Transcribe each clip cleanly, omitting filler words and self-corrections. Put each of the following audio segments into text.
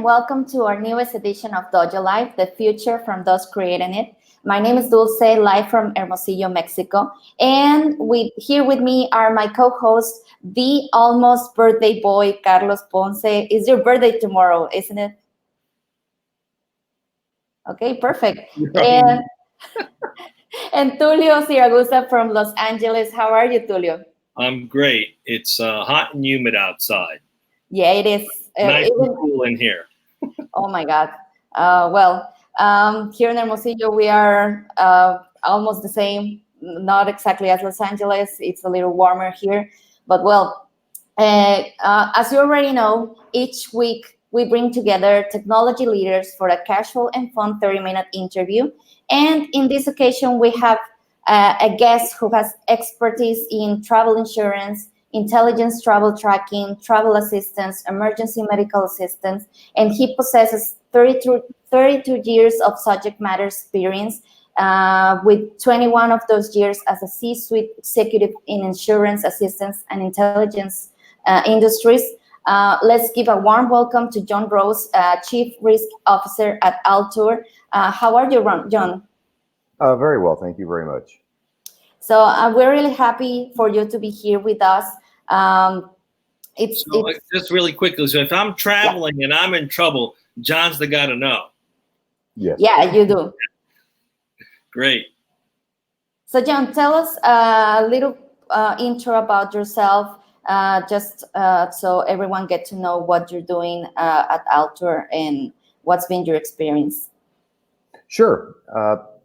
welcome to our newest edition of Dojo Life, the future from those creating it. My name is Dulce, live from Hermosillo, Mexico. And here with me are my co-hosts, the almost birthday boy, Carlos Ponce. It's your birthday tomorrow, isn't it? Okay, perfect. And, and Tulio Siragusa from Los Angeles. How are you, Tulio? I'm great. It's hot and humid outside. Yeah, it is. Nice and cool in here. Oh my God. Here in Hermosillo, we are almost the same. Not exactly as Los Angeles. It's a little warmer here. But as you already know, each week we bring together technology leaders for a casual and fun 30-minute interview. And in this occasion, we have a guest who has expertise in travel insurance, intelligence travel tracking, travel assistance, emergency medical assistance, and he possesses 32 years of subject matter experience, with 21 of those years as a C-suite executive in insurance, assistance, and intelligence industries. Let's give a warm welcome to John Rose, Chief Risk Officer at Altour. How are you, John? Very well, thank you very much. So we're really happy for you to be here with us. It's just really quickly. So if I'm traveling and I'm in trouble, John's the guy to know. Yes. Yeah, you do. Great. So John, tell us a little intro about yourself, just so everyone get to know what you're doing at Altour and what's been your experience. Sure.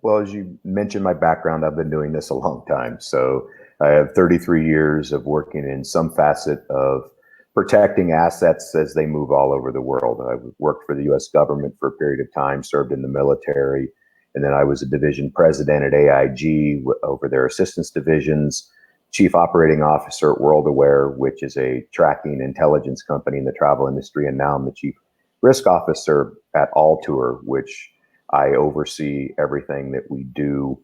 Well, as you mentioned, my background, I've been doing this a long time. So I have 33 years of working in some facet of protecting assets as they move all over the world. I've worked for the U.S. government for a period of time, served in the military, and then I was a division president at AIG over their assistance divisions, chief operating officer at WorldAware, which is a tracking intelligence company in the travel industry, and now I'm the chief risk officer at Altour, which I oversee everything that we do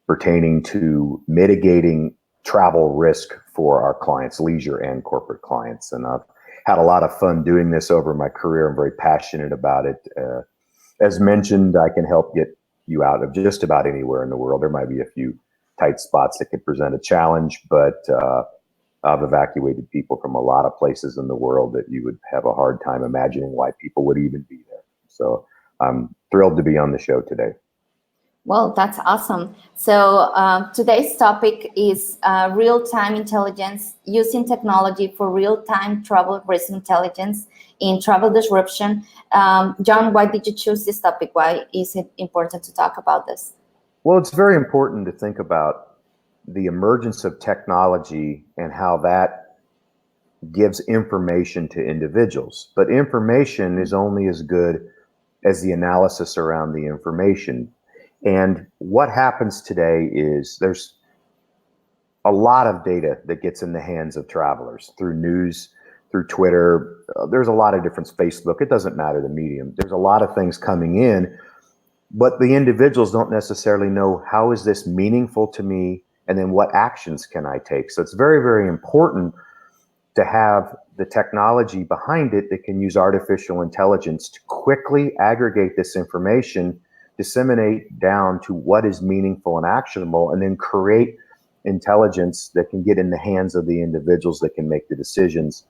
pertaining to mitigating travel risk for our clients, leisure and corporate clients. And I've had a lot of fun doing this over my career. I'm very passionate about it. As mentioned, I can help get you out of just about anywhere in the world. There might be a few tight spots that could present a challenge, but I've evacuated people from a lot of places in the world that you would have a hard time imagining why people would even be there. So I'm thrilled to be on the show today. Well, that's awesome. So today's topic is real-time intelligence, using technology for real-time travel risk intelligence in travel disruption. John, why did you choose this topic? Why is it important to talk about this? Well, it's very important to think about the emergence of technology and how that gives information to individuals. But information is only as good as the analysis around the information. And what happens today is there's a lot of data that gets in the hands of travelers through news, through Twitter. There's a lot of different, Facebook. It doesn't matter the medium. There's a lot of things coming in, but the individuals don't necessarily know, how is this meaningful to me? And then what actions can I take? So it's very, very important to have the technology behind it that can use artificial intelligence to quickly aggregate this information, disseminate down to what is meaningful and actionable, and then create intelligence that can get in the hands of the individuals that can make the decisions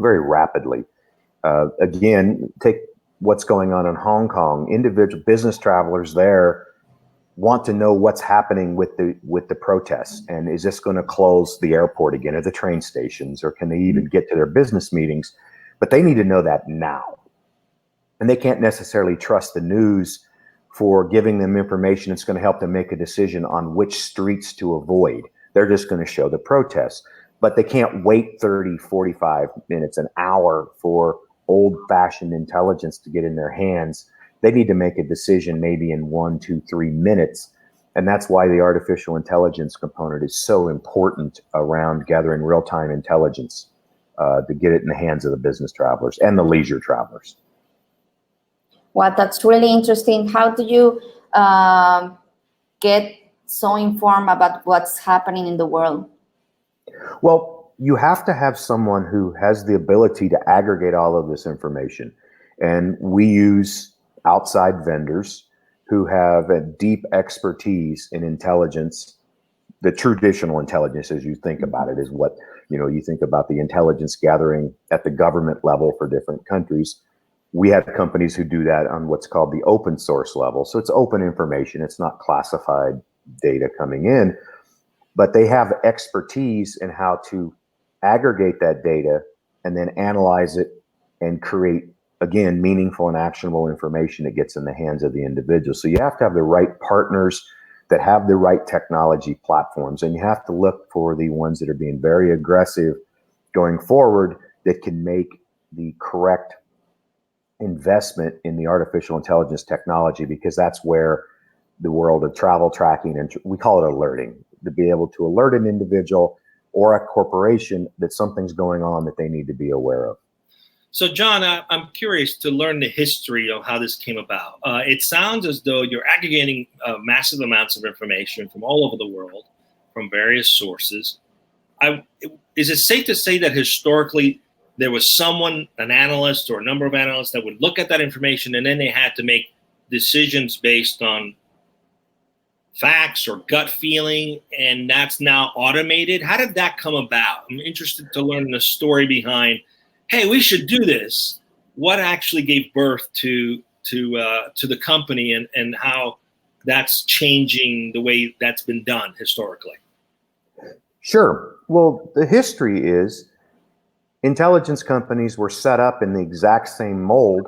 very rapidly. Again, take what's going on in Hong Kong. Individual business travelers there want to know what's happening with the protests, and is this going to close the airport again, or the train stations, or can they even get to their business meetings? But they need to know that now, and they can't necessarily trust the news for giving them information that's going to help them make a decision on which streets to avoid. They're just going to show the protests, but they can't wait 30, 45 minutes, an hour for old-fashioned intelligence to get in their hands. They need to make a decision maybe in 1, 2, 3 minutes. And that's why the artificial intelligence component is so important around gathering real-time intelligence to get it in the hands of the business travelers and the leisure travelers. Well, that's really interesting. How do you get so informed about what's happening in the world? Well, you have to have someone who has the ability to aggregate all of this information. And we use outside vendors who have a deep expertise in intelligence. The traditional intelligence, as you think about it, is what, you think about the intelligence gathering at the government level for different countries. We have companies who do that on what's called the open source level. So it's open information. It's not classified data coming in, but they have expertise in how to aggregate that data and then analyze it and create, again, meaningful and actionable information that gets in the hands of the individual. So you have to have the right partners that have the right technology platforms, and you have to look for the ones that are being very aggressive going forward that can make the correct investment in the artificial intelligence technology, because that's where the world of travel tracking, and we call it alerting, to be able to alert an individual or a corporation that something's going on that they need to be aware of. So, John, I'm curious to learn the history of how this came about. It sounds as though you're aggregating massive amounts of information from all over the world, from various sources. Is it safe to say that historically there was someone, an analyst or a number of analysts, that would look at that information and then they had to make decisions based on facts or gut feeling, and that's now automated? How did that come about? I'm interested to learn the story behind, hey, we should do this. What actually gave birth to the company, and how that's changing the way that's been done historically? Sure. Well, the history is intelligence companies were set up in the exact same mold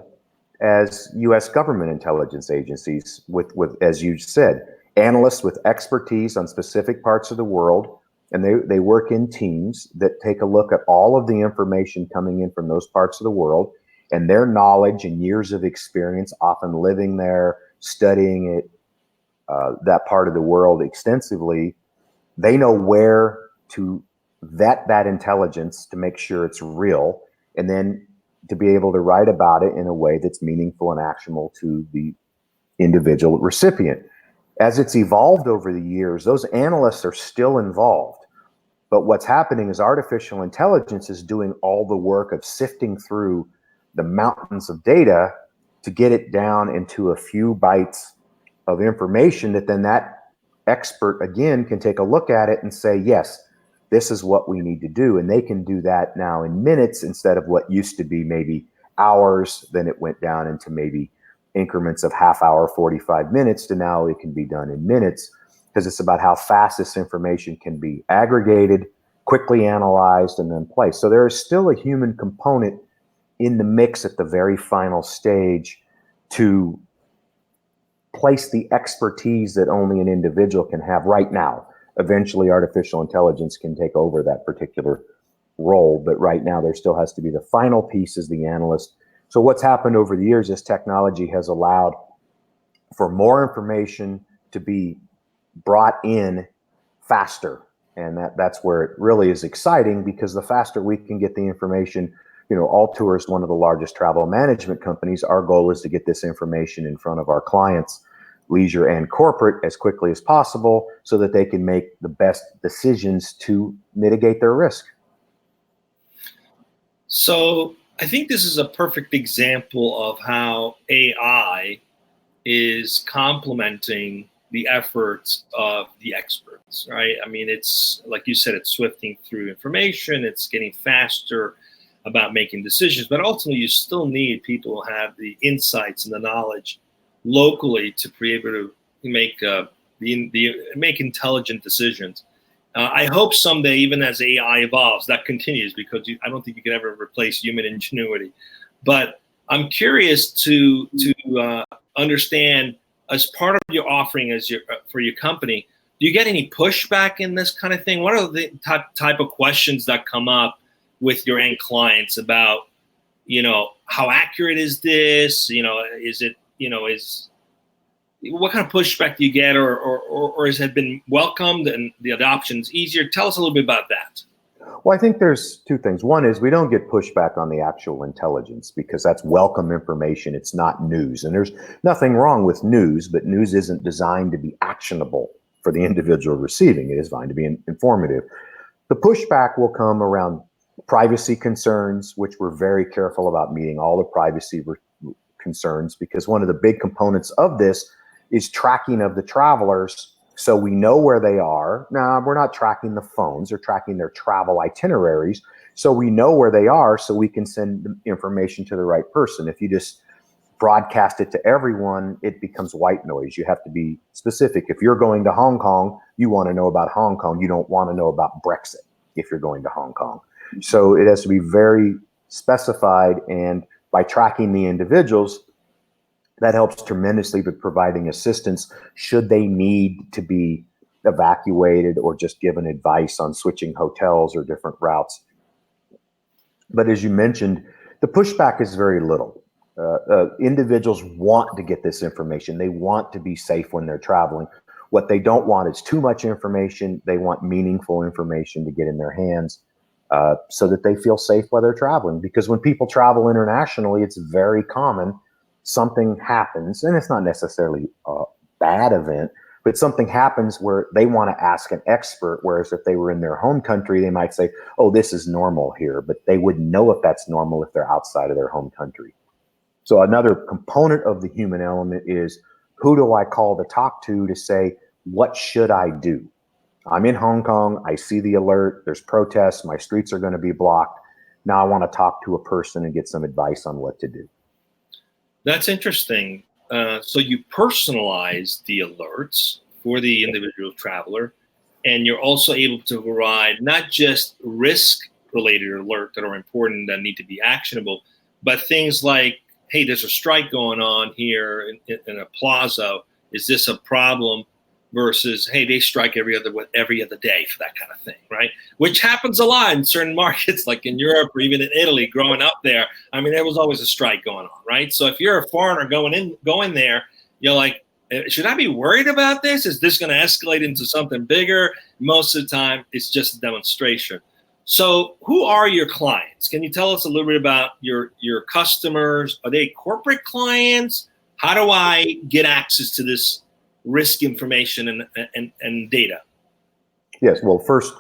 as U.S. government intelligence agencies, with as you said, analysts with expertise on specific parts of the world. And they work in teams that take a look at all of the information coming in from those parts of the world, and their knowledge and years of experience, often living there, studying it, that part of the world extensively. They know where to vet that intelligence to make sure it's real, and then to be able to write about it in a way that's meaningful and actionable to the individual recipient. As it's evolved over the years, those analysts are still involved. But what's happening is artificial intelligence is doing all the work of sifting through the mountains of data to get it down into a few bytes of information that then that expert, again, can take a look at it and say, yes, this is what we need to do. And they can do that now in minutes instead of what used to be maybe hours. Then it went down into maybe increments of half hour, 45 minutes, to now it can be done in minutes, because it's about how fast this information can be aggregated, quickly analyzed, and then placed. So there is still a human component in the mix at the very final stage to place the expertise that only an individual can have right now. Eventually, artificial intelligence can take over that particular role, but right now there still has to be the final piece as the analyst. So what's happened over the years is technology has allowed for more information to be brought in faster. And that's where it really is exciting, because the faster we can get the information, Altour is one of the largest travel management companies. Our goal is to get this information in front of our clients, leisure and corporate, as quickly as possible so that they can make the best decisions to mitigate their risk. So I think this is a perfect example of how AI is complementing the efforts of the experts, right? I mean, it's like you said, it's sifting through information, it's getting faster about making decisions, but ultimately you still need people who have the insights and the knowledge locally to be able to make make intelligent decisions. I hope someday, even as AI evolves, that continues, because I don't think you can ever replace human ingenuity. But I'm curious to understand, as part of your offering for your company, do you get any pushback in this kind of thing? What are the type of questions that come up with your end clients about, how accurate is this? Is it, what kind of pushback do you get, or has it been welcomed and the adoption's easier? Tell us a little bit about that. Well, I think there's two things. One is we don't get pushback on the actual intelligence, because that's welcome information. It's not news. And there's nothing wrong with news, but news isn't designed to be actionable for the individual receiving. It is designed to be informative. The pushback will come around privacy concerns, which we're very careful about meeting all the privacy concerns, because one of the big components of this is tracking of the travelers, so we know where they are. Now, we're not tracking the phones or tracking their travel itineraries, so we know where they are, so we can send the information to the right person. If you just broadcast it to everyone, it becomes white noise. You have to be specific. If you're going to Hong Kong, you want to know about Hong Kong. You don't want to know about Brexit if you're going to Hong Kong. So it has to be very specified, and by tracking the individuals, that helps tremendously with providing assistance should they need to be evacuated or just given advice on switching hotels or different routes. But as you mentioned, the pushback is very little. Individuals want to get this information. They want to be safe when they're traveling. What they don't want is too much information. They want meaningful information to get in their hands so that they feel safe while they're traveling. Because when people travel internationally, it's very common something happens, and it's not necessarily a bad event, but something happens where they want to ask an expert, whereas if they were in their home country, they might say, oh, this is normal here, but they wouldn't know if that's normal if they're outside of their home country. So another component of the human element is, who do I call to talk to say, what should I do? I'm in Hong Kong. I see the alert. There's protests. My streets are going to be blocked. Now I want to talk to a person and get some advice on what to do. That's interesting. So you personalize the alerts for the individual traveler, and you're also able to provide not just risk-related alerts that are important that need to be actionable, but things like, hey, there's a strike going on here in a plaza. Is this a problem? Versus, hey, they strike every other day for that kind of thing, right? Which happens a lot in certain markets, like in Europe or even in Italy. Growing up there, I mean, there was always a strike going on, right? So if you're a foreigner going there, you're like, should I be worried about this? Is this going to escalate into something bigger? Most of the time, it's just a demonstration. So who are your clients? Can you tell us a little bit about your customers? Are they corporate clients? How do I get access to this risk information and data? Yes. Well, first,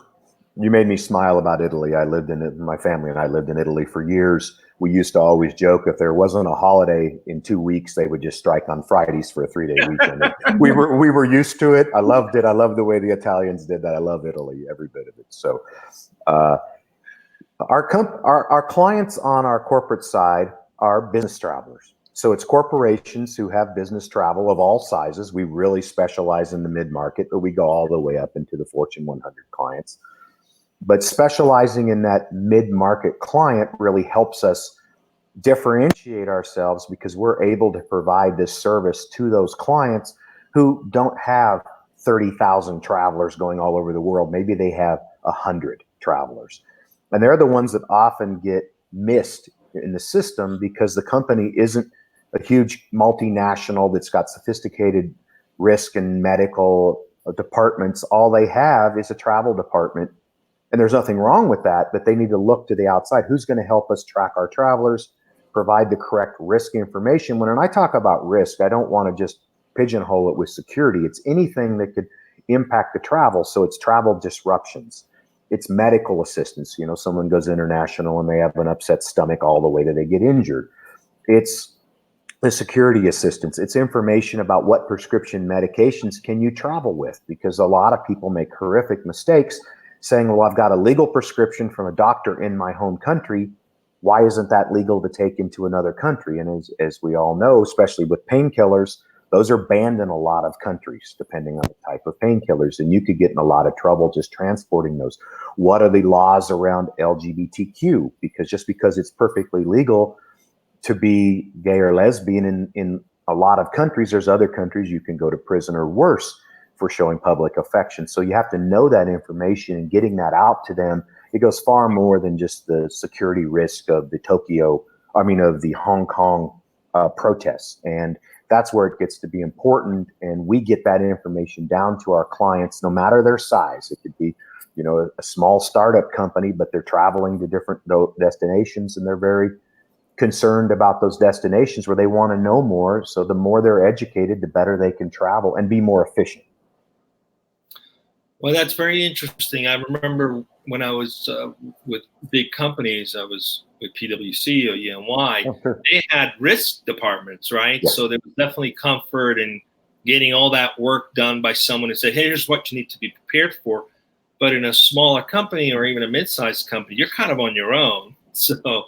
you made me smile about Italy. I lived in it. My family and I lived in Italy for years. We used to always joke if there wasn't a holiday in 2 weeks, they would just strike on Fridays for a 3-day weekend. we were used to it. I loved it. I love the way the Italians did that. I love Italy, every bit of it. So our clients on our corporate side are business travelers. So it's corporations who have business travel of all sizes. We really specialize in the mid-market, but we go all the way up into the Fortune 100 clients. But specializing in that mid-market client really helps us differentiate ourselves, because we're able to provide this service to those clients who don't have 30,000 travelers going all over the world. Maybe they have 100 travelers. And they're the ones that often get missed in the system because the company isn't a huge multinational that's got sophisticated risk and medical departments. All they have is a travel department. And there's nothing wrong with that, but they need to look to the outside. Who's going to help us track our travelers, provide the correct risk information? When I talk about risk, I don't want to just pigeonhole it with security. It's anything that could impact the travel. So it's travel disruptions. It's medical assistance. You know, someone goes international and they have an upset stomach all the way that they get injured. It's the security assistance. It's information about what prescription medications can you travel with, because a lot of people make horrific mistakes saying, well, I've got a legal prescription from a doctor in my home country. Why isn't that legal to take into another country? And as we all know, especially with painkillers, those are banned in a lot of countries, depending on the type of painkillers. And you could get in a lot of trouble just transporting those. What are the laws around LGBTQ? Because just because it's perfectly legal to be gay or lesbian in a lot of countries, there's other countries you can go to prison or worse for showing public affection. So you have to know that information, and getting that out to them, it goes far more than just the security risk of the of the Hong Kong protests. And that's where it gets to be important. And we get that information down to our clients, no matter their size. It could be, a small startup company, but they're traveling to different destinations, and they're very concerned about those destinations where they want to know more. So the more they're educated, the better they can travel and be more efficient. Well, that's very interesting. I remember when I was with big companies, I was with PwC or EY, Oh, sure. they had risk departments, right? Yes. So there was definitely comfort in getting all that work done by someone who said, hey, here's what you need to be prepared for. But in a smaller company or even a mid-sized company, you're kind of on your own. So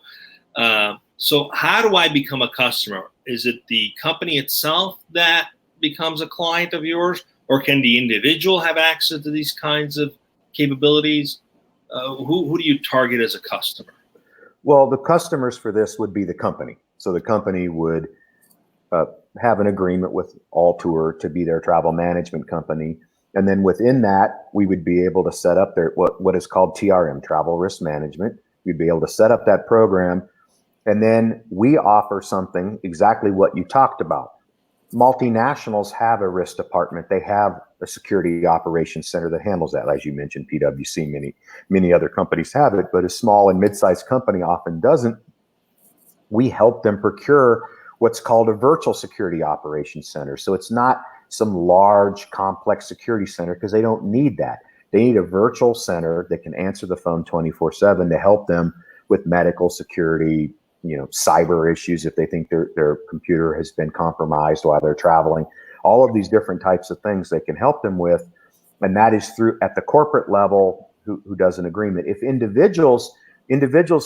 how do I become a customer? Is it the company itself that becomes a client of yours, or can the individual have access to these kinds of capabilities? Who do you target as a customer? Well, the customers for this would be the company. So the company would uh, have an agreement with Altour to be their travel management company. And then within that, we would be able to set up their what is called TRM, travel risk management. We'd be able to set up that program. And then we offer something exactly what you talked about. Multinationals have a risk department. They have a security operations center that handles that. As you mentioned, PwC, many other companies have it, but a small and mid-sized company often doesn't. We help them procure what's called a virtual security operations center. So it's not some large, complex security center because they don't need that. They need a virtual center that can answer the phone 24/7 to help them with medical security, cyber issues if they think their computer has been compromised while they're traveling. All of these different types of things they can help them with. And that is through at the corporate level who does an agreement. If individuals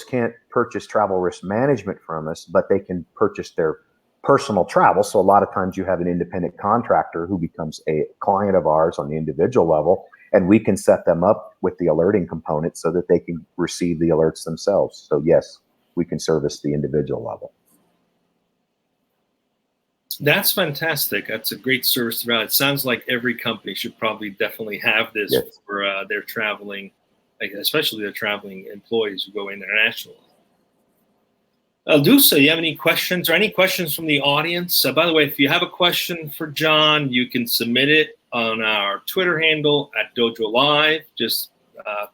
can't purchase travel risk management from us, but they can purchase their personal travel. So a lot of times you have an independent contractor who becomes a client of ours on the individual level, and we can set them up with the alerting component so that they can receive the alerts themselves. So yes, we can service the individual level. That's fantastic. That's a great service to provide. It sounds like every company should probably definitely have this Yes. for their traveling, especially their traveling employees who go international. Dulce, you have any questions or any questions from the audience? By the way, if you have a question for John, you can submit it on our Twitter handle at Dojo Live. Just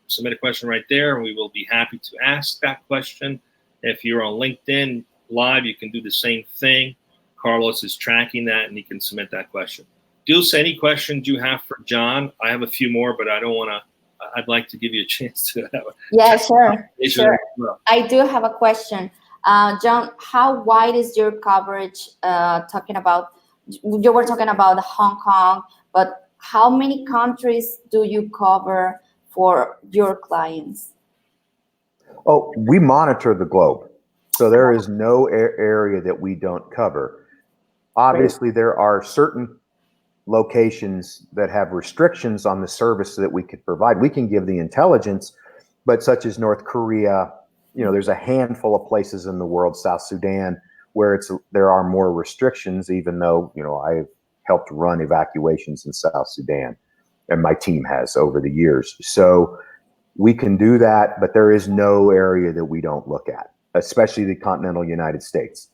submit a question right there, and we will be happy to ask that question. If you're on LinkedIn Live, you can do the same thing. Carlos is tracking that, and he can submit that question. Dulce, any questions you have for John? I have a few more, but I don't want to. I'd like to give you a chance to have Yeah, sure. Well. I do have a question. John, how wide is your coverage? You were talking about Hong Kong, but how many countries do you cover for your clients? Oh, we monitor the globe. So there is no area that we don't cover. Obviously, there are certain locations that have restrictions on the service that we could provide. We can give the intelligence, but such as North Korea, there's a handful of places in the world, South Sudan, where there are more restrictions, even though, I've helped run evacuations in South Sudan, and my team has over the years. So we can do that, but there is no area that we don't look at, especially the continental United States.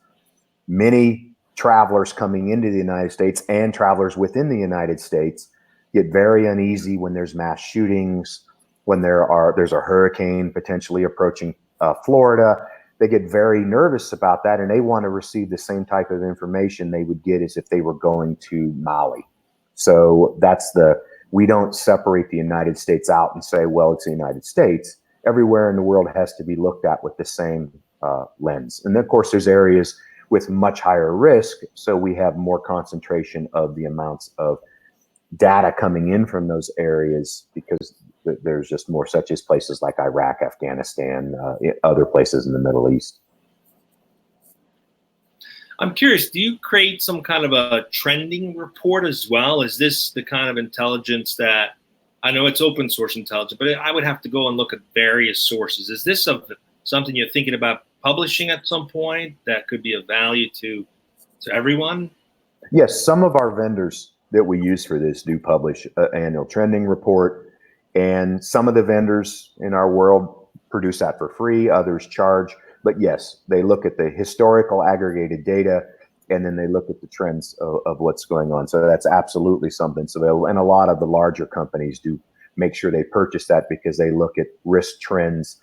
Many travelers coming into the United States and travelers within the United States get very uneasy when there's mass shootings, when there's a hurricane potentially approaching Florida. They get very nervous about that, and they want to receive the same type of information they would get as if they were going to Mali. So we don't separate the United States out and say, well, it's the United States. Everywhere in the world has to be looked at with the same lens. And then, of course, there's areas with much higher risk, so we have more concentration of the amounts of data coming in from those areas because there's just more, such as places like Iraq, Afghanistan, other places in the Middle East. I'm curious, do you create some kind of a trending report as well? Is this the kind of intelligence that, I know it's open source intelligence, but I would have to go and look at various sources. Is this something you're thinking about publishing at some point that could be of value to everyone? Yes, some of our vendors that we use for this do publish an annual trending report, and some of the vendors in our world produce that for free, others charge. But yes, they look at the historical aggregated data, and then they look at the trends of what's going on. So that's absolutely something. And a lot of the larger companies do make sure they purchase that because they look at risk trends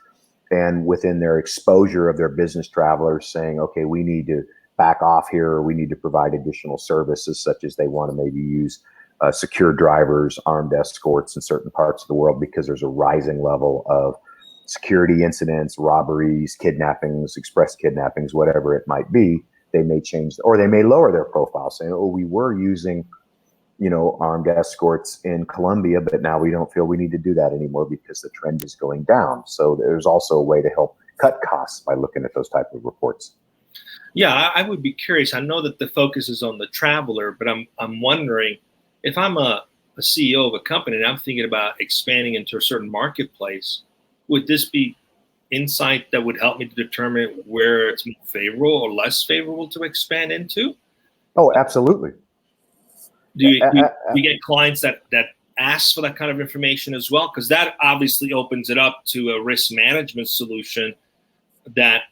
and within their exposure of their business travelers saying, okay, we need to back off here, or we need to provide additional services, such as they want to maybe use secure drivers, armed escorts in certain parts of the world because there's a rising level of security incidents, robberies, kidnappings, express kidnappings, whatever it might be. They may change, or they may lower their profile, saying, "Oh, we were using, armed escorts in Colombia, but now we don't feel we need to do that anymore because the trend is going down." So there's also a way to help cut costs by looking at those type of reports. Yeah, I would be curious. I know that the focus is on the traveler, but I'm wondering if I'm a CEO of a company and I'm thinking about expanding into a certain marketplace, would this be insight that would help me to determine where it's more favorable or less favorable to expand into? Oh, absolutely. Do you get clients that ask for that kind of information as well? Because that obviously opens it up to a risk management solution that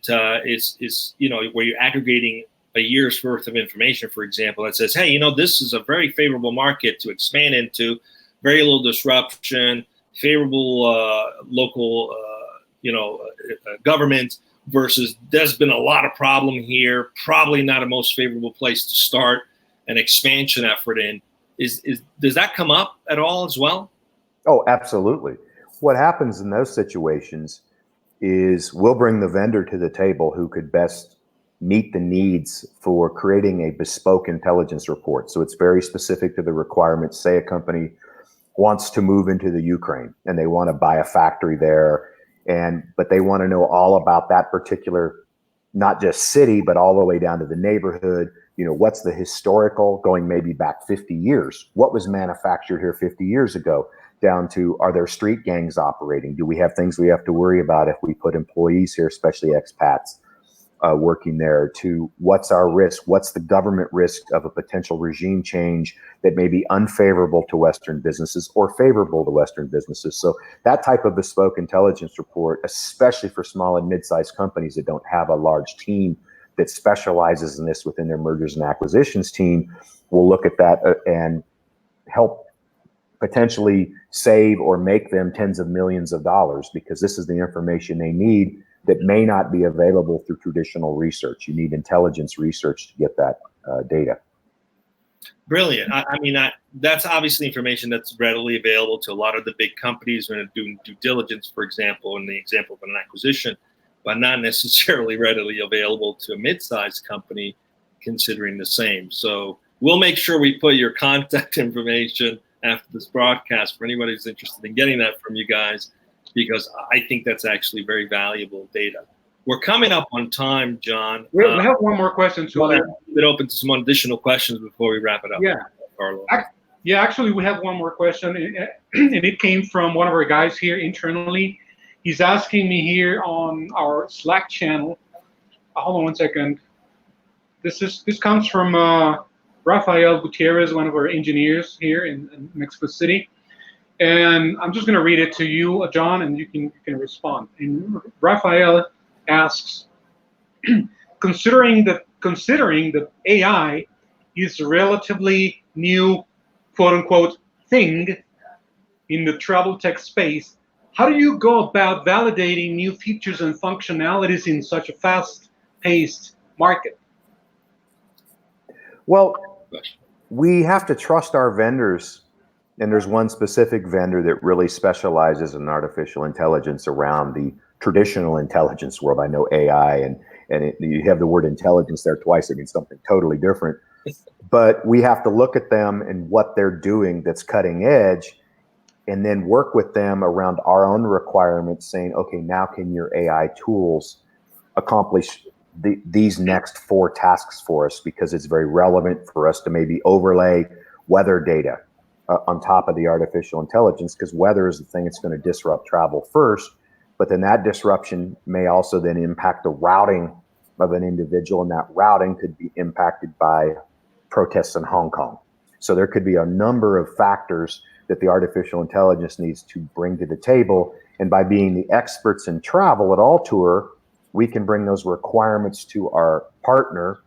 is where you're aggregating a year's worth of information, for example, that says, hey, this is a very favorable market to expand into, very little disruption, favorable local government, versus there's been a lot of problem here, probably not a most favorable place to start an expansion effort in. Does that come up at all as well? Oh, absolutely. What happens in those situations is we'll bring the vendor to the table who could best meet the needs for creating a bespoke intelligence report. So it's very specific to the requirements. Say a company wants to move into the Ukraine and they want to buy a factory there, but they want to know all about that particular, not just city, but all the way down to the neighborhood. What's the historical, going maybe back 50 years? What was manufactured here 50 years ago? Down to, are there street gangs operating? Do we have things we have to worry about if we put employees here, especially expats working there? To what's our risk? What's the government risk of a potential regime change that may be unfavorable to Western businesses or favorable to Western businesses? So that type of bespoke intelligence report, especially for small and mid-sized companies that don't have a large team that specializes in this within their mergers and acquisitions team, will look at that and help potentially save or make them tens of millions of dollars, because this is the information they need that may not be available through traditional research. You need intelligence research to get that data. Brilliant. I mean, that's obviously information that's readily available to a lot of the big companies when they're doing due diligence, for example, in the example of an acquisition, but not necessarily readily available to a mid-sized company considering the same. So we'll make sure we put your contact information after this broadcast for anybody who's interested in getting that from you guys, because I think that's actually very valuable data. We're coming up on time, John. We have one more question. So we'll leave it open to some additional questions before we wrap it up. Yeah. Carlo. Actually, we have one more question, and it came from one of our guys here internally. He's asking me here on our Slack channel. Hold on one second. This comes from Rafael Gutierrez, one of our engineers here in Mexico City. And I'm just going to read it to you, John, and you can respond. And Rafael asks, considering that AI is a relatively new, quote unquote, thing in the travel tech space, how do you go about validating new features and functionalities in such a fast-paced market? Well, we have to trust our vendors, and there's one specific vendor that really specializes in artificial intelligence around the traditional intelligence world. I know AI, and you have the word intelligence there twice. It means something totally different. But we have to look at them and what they're doing that's cutting edge, and then work with them around our own requirements, saying, okay, now can your AI tools accomplish these next 4 tasks for us, because it's very relevant for us to maybe overlay weather data on top of the artificial intelligence, because weather is the thing that's going to disrupt travel first, but then that disruption may also then impact the routing of an individual, and that routing could be impacted by protests in Hong Kong. So there could be a number of factors that the artificial intelligence needs to bring to the table, and by being the experts in travel at Altour, we can bring those requirements to our partner,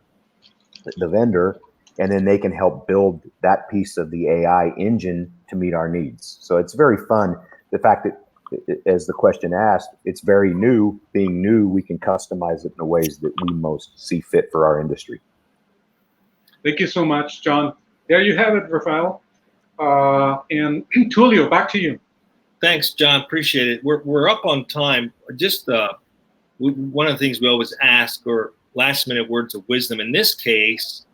the vendor, and then they can help build that piece of the AI engine to meet our needs. So it's very fun. The fact that, as the question asked, it's very new. Being new, we can customize it in the ways that we most see fit for our industry. Thank you so much, John. There you have it, Rafael. And Tulio, back to you. Thanks, John. Appreciate it. We're up on time. Just one of the things we always ask, or last minute words of wisdom. In this case,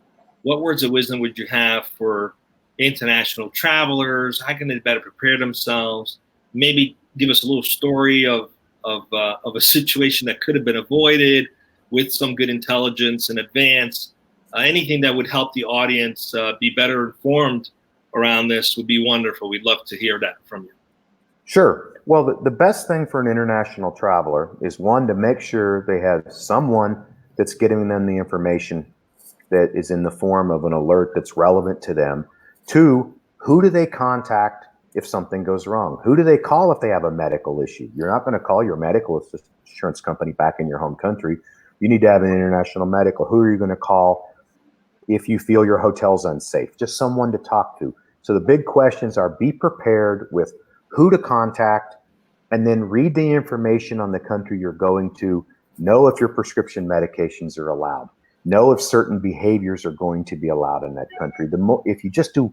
what words of wisdom would you have for international travelers? How can they better prepare themselves? Maybe give us a little story of a situation that could have been avoided with some good intelligence in advance. Anything that would help the audience be better informed around this would be wonderful. We'd love to hear that from you. Sure. Well, the best thing for an international traveler is, one, to make sure they have someone that's giving them the information that is in the form of an alert that's relevant to them. Two, who do they contact if something goes wrong? Who do they call if they have a medical issue? You're not going to call your medical insurance company back in your home country. You need to have an international medical. Who are you going to call if you feel your hotel's unsafe? Just someone to talk to. So the big questions are: be prepared with who to contact, and then read the information on the country you're going to. Know if your prescription medications are allowed. Know if certain behaviors are going to be allowed in that country. If you just do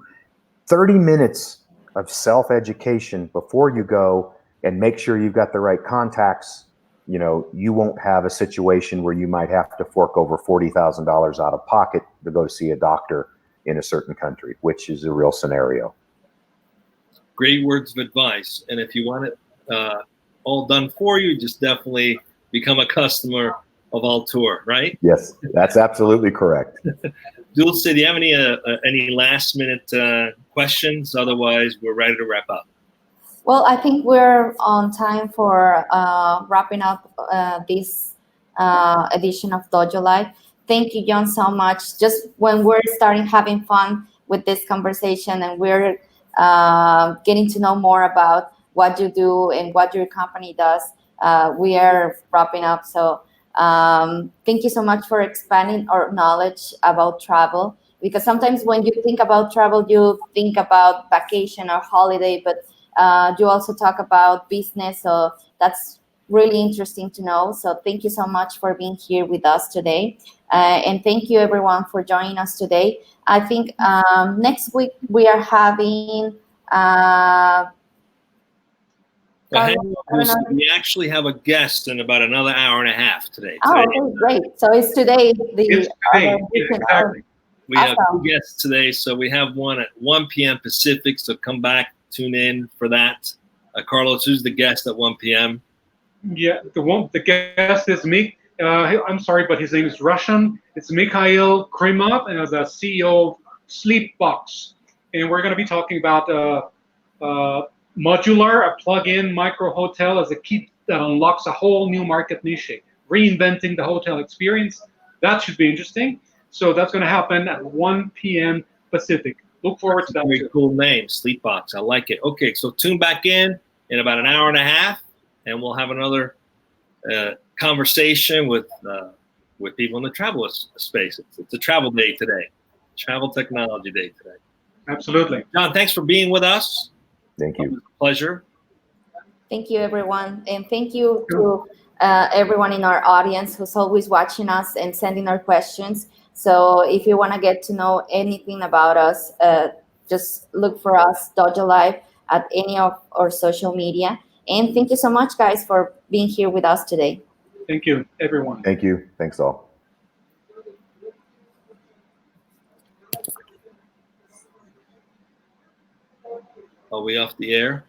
30 minutes of self-education before you go and make sure you've got the right contacts, you won't have a situation where you might have to fork over $40,000 out of pocket to go to see a doctor in a certain country, which is a real scenario. Great words of advice. And if you want it all done for you, just definitely become a customer of Altour, right? Yes, that's absolutely correct. Dulce, do you have any last minute questions? Otherwise, we're ready to wrap up. Well, I think we're on time for wrapping up this edition of Dojo Live. Thank you, John, so much. Just when we're starting having fun with this conversation, and we're getting to know more about what you do and what your company does, we are wrapping up. So thank you so much for expanding our knowledge about travel, because sometimes when you think about travel, you think about vacation or holiday, but you also talk about business. So that's really interesting to know. So thank you so much for being here with us today. And thank you everyone for joining us today. I think next week we are having we actually have a guest in about another hour and a half today. Oh, okay, great. So it's today. Exactly. We have two guests today. So we have one at 1 p.m. Pacific. So come back, tune in for that. Carlos, who's the guest at 1 p.m.? Yeah, the guest is me. I'm sorry, but his name is Russian. It's Mikhail Krimov, the CEO of Sleepbox. And we're going to be talking about modular, a plug-in micro hotel as a key that unlocks a whole new market niche, reinventing the hotel experience. That should be interesting. So that's going to happen at 1 p.m. Pacific. Look forward to that. Very cool name, Sleepbox. I like it. Okay, so tune back in about an hour and a half, and we'll have another conversation with people in the travel space. It's a travel day today, travel technology day today. Absolutely. John, thanks for being with us. Thank you. It was a pleasure. Thank you, everyone. And thank you to everyone in our audience who's always watching us and sending our questions. So if you want to get to know anything about us, just look for us, Dojo Live, at any of our social media. And thank you so much, guys, for being here with us today. Thank you, everyone. Thank you. Thanks all. Are we off the air?